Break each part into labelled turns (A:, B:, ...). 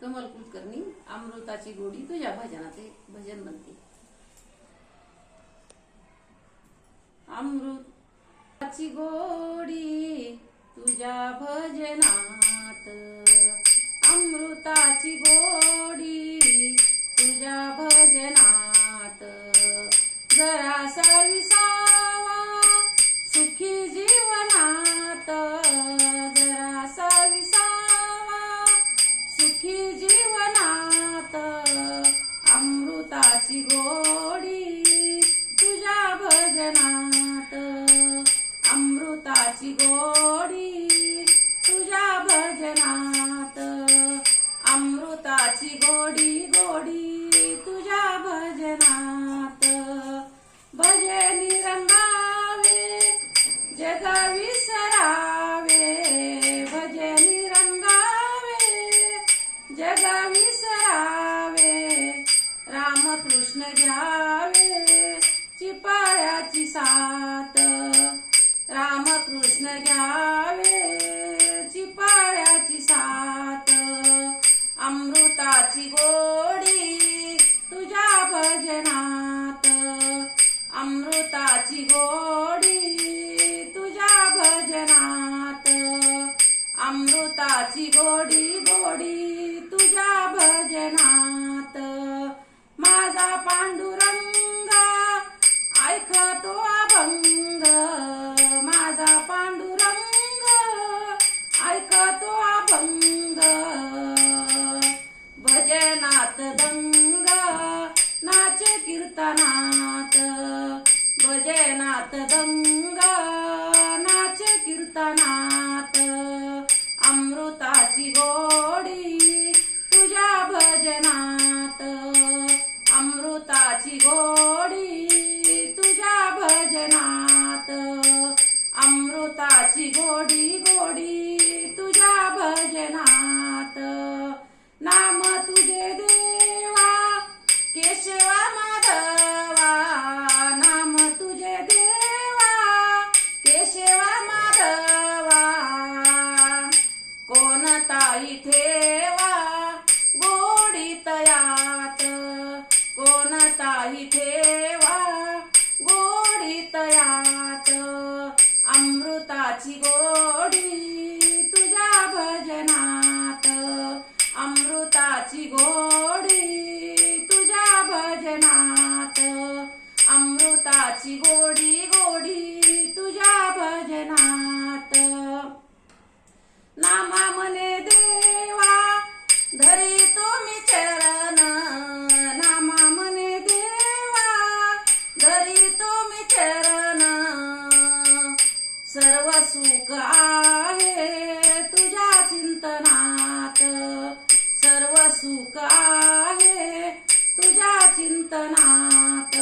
A: कमल कुलकर्णी अमृताची गोडी तुझ्या भजनाचे भजन म्हणते। अमृताची गोडी तुझ्या भजनात, अमृताची गोडी तुझ्या भजनात, जरासा विसावा सुखी जीवनात, जरासा विसावा सुखी जीवनात, अमृताची गोडी तुझ्या भजनात, अमृताची गोडी तुझ्या भजनात, अमृताची गोडी गोडी तुझ्या भजनात, भजनी रंगावे जग विसरावे, भजनी रंगावे जग विसरावे, रामकृष्ण घ्यावे चिपायाची साथ, रामकृष्ण घ्यावे चिपायाची साथ, अमृताची गोडी तुझ्या भजनात, अमृताची गोडी तुझ्या भजनात, अमृताची गोडी गोडी तुझ्या भजनात, माझा पांडुरंगा ऐकतो अभंग, माझा पांडुरंग ऐकतो अभंग, भजनात दंग नाच कीर्तनात, भजनात दंग नाच कीर्तनात, अमृताची गोडी तुझ्या भजनात, अमृताची गोडी तुझ्या भजनात, अमृताची गोडी गोडी तुझ्या भजनात, नाम तुझे देवा केशवा माधवा, नाम तुझे देवा केशवा माधवा, कोणताही ठेवा गोडी तयात, कोणताही ठेवा गोडी तयात, अमृताची गोडी तुझ्या भजनात, अमृताची गोडी तुझ्या भजनात, अमृताची गोडी गोडी तुझ्या भजनात, नामा मने देवा धरी तुम्ही चरण, नामा मने देवा धरी तुम्ही चरण, सर्व सुख आहे तुझ्या चिंतनात, सर्व सुख आहे तुझ्या चिंतनात,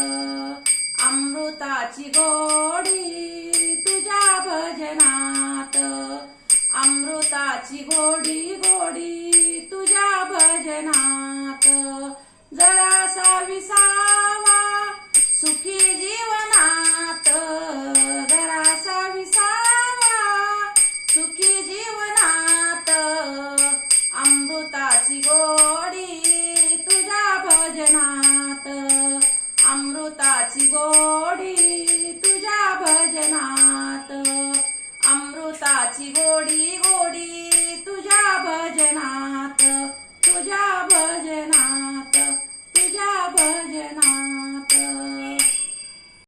A: अमृताची गोडी तुझ्या भजनात, अमृताची गोडी गोडी तुझ्या भजनात, जरासा विसावा सुखी जीवनात, जरासा विसावा सुखी जीवनात, अमृताची गोडी तुझ्या भजनात, अमृताची गोडी तुझ्या भजनात, अमृताची गोडी गोडी तुझ्या भजनात, तुझ्या भजनात, तुझ्या भजनात.